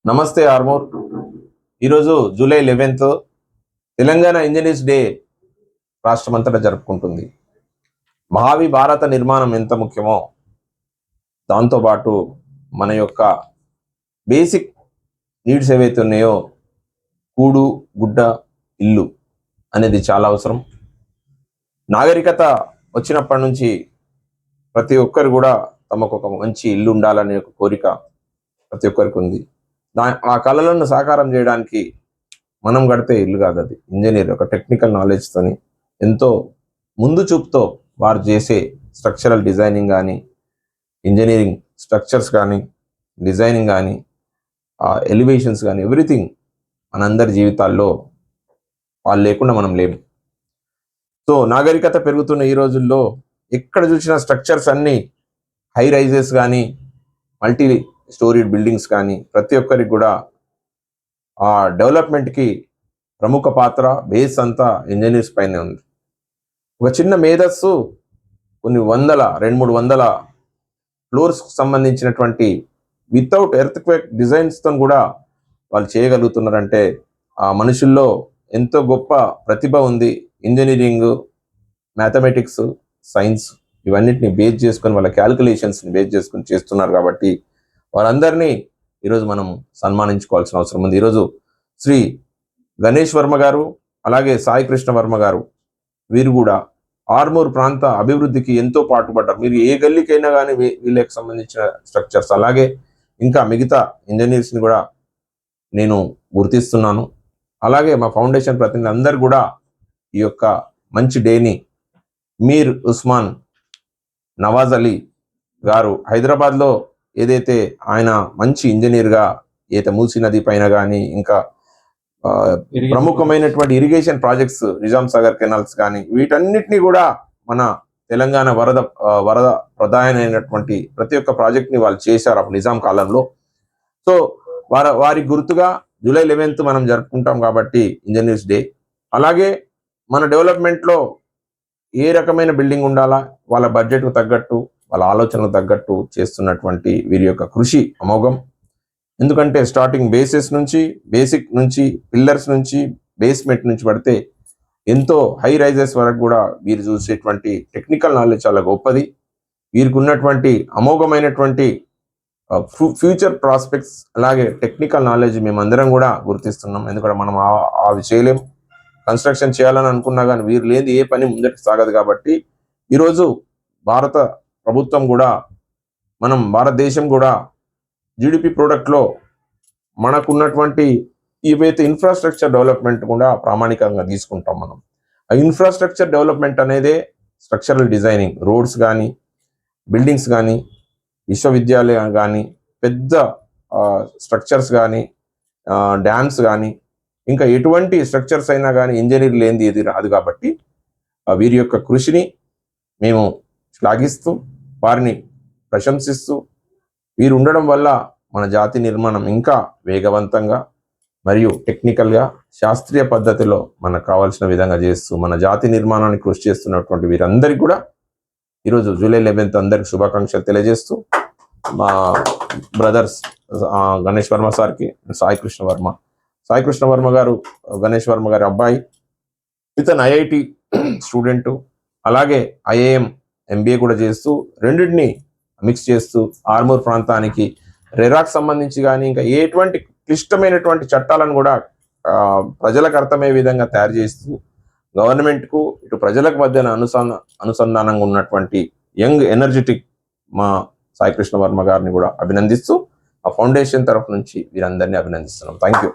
నమస్తే ఆర్మూర్. ఈరోజు July 11th Telangana engineers day రాష్ట్రమంతటా జరుపుకుంటుంది. భావి భారత నిర్మాణం ఎంత ముఖ్యమో దాంతోపాటు మన యొక్క బేసిక్ నీడ్స్ ఏవైతే ఉన్నాయో కూడు గుడ్డ ఇల్లు అనేది చాలా అవసరం. నాగరికత వచ్చినప్పటి నుంచి ప్రతి ఒక్కరు కూడా తమకు ఒక మంచి ఇల్లు ఉండాలనే ఒక కోరిక ప్రతి ఒక్కరికి ఉంది. ఆ కళలను సాకారం చేయడానికి మనం కడితే ఇల్లు కాదు, అది ఇంజనీర్ ఒక టెక్నికల్ నాలెడ్జ్తోని ఎంతో ముందు చూపుతో వారు చేసే స్ట్రక్చరల్ డిజైనింగ్ కానీ, ఇంజనీరింగ్ స్ట్రక్చర్స్ కానీ, డిజైనింగ్ కానీ, ఎలివేషన్స్ కానీ, ఎవ్రీథింగ్ మనందరి జీవితాల్లో వాళ్ళు లేకుండా మనం లేము. సో నాగరికత పెరుగుతున్న ఈ రోజుల్లో ఎక్కడ చూసిన స్ట్రక్చర్స్ అన్నీ హై రైజెస్ కానీ, మల్టీ స్టోరీడ్ బిల్డింగ్స్ కానీ ప్రతి ఒక్కరికి కూడా ఆ డెవలప్మెంట్కి ప్రముఖ పాత్ర, బేస్ అంతా ఇంజనీర్స్ పైనే ఉంది. ఒక చిన్న మేధస్సు కొన్ని 200-300 ఫ్లోర్స్కి సంబంధించినటువంటి వితౌట్ ఎర్త్ క్వేక్ డిజైన్స్తో కూడా వాళ్ళు చేయగలుగుతున్నారంటే ఆ మనుషుల్లో ఎంతో గొప్ప ప్రతిభ ఉంది. ఇంజనీరింగ్, మ్యాథమెటిక్స్, సైన్స్ ఇవన్నిటిని బేస్ చేసుకొని వాళ్ళ క్యాలిక్యులేషన్స్ని బేస్ చేసుకొని చేస్తున్నారు. కాబట్టి వారందరినీ ఈరోజు మనం సన్మానించుకోవాల్సిన అవసరం ఉంది. ఈరోజు శ్రీ గణేష్ వర్మ గారు, అలాగే సాయి కృష్ణ వర్మ గారు, వీరు కూడా ఆర్మూర్ ప్రాంత అభివృద్ధికి ఎంతో పాటుపడ్డారు. మీరు ఏ గల్లీకైనా కానీ వీళ్ళకి సంబంధించిన స్ట్రక్చర్స్, అలాగే ఇంకా మిగతా ఇంజనీర్స్ని కూడా నేను గుర్తిస్తున్నాను. అలాగే మా ఫౌండేషన్ ప్రతినిధులు అందరూ కూడా ఈ యొక్క మంచి డేని మీర్ ఉస్మాన్ నవాజ్ అలీ గారు హైదరాబాద్లో ఏదైతే ఆయన మంచి ఇంజనీర్గా ఏదైతే మూసీ నది పైన కానీ, ఇంకా ప్రముఖమైనటువంటి irrigation projects, Nizam Sagar canals కానీ, వీటన్నిటినీ కూడా మన తెలంగాణ వరద ప్రధానమైనటువంటి ప్రతి ఒక్క ప్రాజెక్ట్ని వాళ్ళు చేశారు అప్పుడు నిజాం కాలంలో. సో వారి గుర్తుగా జూలై 11th మనం జరుపుకుంటాం కాబట్టి ఇంజనీర్స్ డే. అలాగే మన డెవలప్మెంట్లో ఏ రకమైన బిల్డింగ్ ఉండాలా, వాళ్ళ బడ్జెట్కు తగ్గట్టు, వాళ్ళ ఆలోచనకు తగ్గట్టు చేస్తున్నటువంటి వీరి యొక్క కృషి అమోఘం. ఎందుకంటే స్టార్టింగ్ బేసిక్ నుంచి పిల్లర్స్ నుంచి బేస్మెంట్ నుంచి పడితే ఎంతో హై రైజెస్ వరకు కూడా వీరు చూసేటువంటి టెక్నికల్ నాలెడ్జ్ చాలా గొప్పది. వీరికి ఉన్నటువంటి అమోఘమైనటువంటి ఫ్యూచర్ ప్రాస్పెక్ట్స్, అలాగే టెక్నికల్ నాలెడ్జ్ మేమందరం కూడా గుర్తిస్తున్నాం. ఎందుకంటే మనం అవి చేయలేం. కన్స్ట్రక్షన్ చేయాలని అనుకున్నా కానీ వీరు లేని ఏ పని ముందరికి సాగదు. కాబట్టి ఈరోజు భారత ప్రభుత్వం కూడా, భారతదేశం కూడా జీడిపి ప్రోడక్ట్లో మనకున్నటువంటి ఏవైతే ఇన్ఫ్రాస్ట్రక్చర్ డెవలప్మెంట్ కూడా ప్రామాణికంగా తీసుకుంటాం మనం. ఆ ఇన్ఫ్రాస్ట్రక్చర్ డెవలప్మెంట్ అనేదే స్ట్రక్చరల్ డిజైనింగ్, రోడ్స్ కానీ, బిల్డింగ్స్ కానీ, విశ్వవిద్యాలయం కానీ, పెద్ద స్ట్రక్చర్స్ కానీ, డ్యామ్స్ కానీ, ఇంకా ఎటువంటి స్ట్రక్చర్స్ అయినా కానీ ఇంజనీర్ లేనిది ఏది రాదు. కాబట్టి వీరి యొక్క కృషిని మేము శ్లాఘిస్తూ, వారిని ప్రశంసిస్తూ, వీరు ఉండడం వల్ల మన జాతి నిర్మాణం ఇంకా వేగవంతంగా మరియు టెక్నికల్గా, శాస్త్రీయ పద్ధతిలో మనకు కావాల్సిన విధంగా చేస్తూ మన జాతి నిర్మాణానికి కృషి చేస్తున్నటువంటి వీరందరికీ కూడా ఈరోజు జూలై 11th అందరికి శుభాకాంక్షలు తెలియజేస్తూ, మా బ్రదర్స్ గణేష్ వర్మ సార్కి, సాయి కృష్ణ వర్మ గారు, గణేష్ వర్మ గారి అబ్బాయి, ఇతను ఐఐటి స్టూడెంటు, అలాగే ఐఐఎం MBA కూడా చేస్తూ, రెండింటిని మిక్స్ చేస్తూ ఆర్మూర్ ప్రాంతానికి రెరాకు సంబంధించి కానీ, ఇంకా ఎటువంటి క్లిష్టమైనటువంటి చట్టాలను కూడా ప్రజలకు అర్థమయ్యే విధంగా తయారు చేస్తూ, గవర్నమెంట్కు ఇటు ప్రజలకు మధ్యన అనుసంధానంగా ఉన్నటువంటి యంగ్ ఎనర్జెటిక్ మా సాయి కృష్ణ వర్మ గారిని కూడా అభినందిస్తూ, ఆ ఫౌండేషన్ తరఫు నుంచి వీరందరినీ అభినందిస్తున్నాం. Thank you.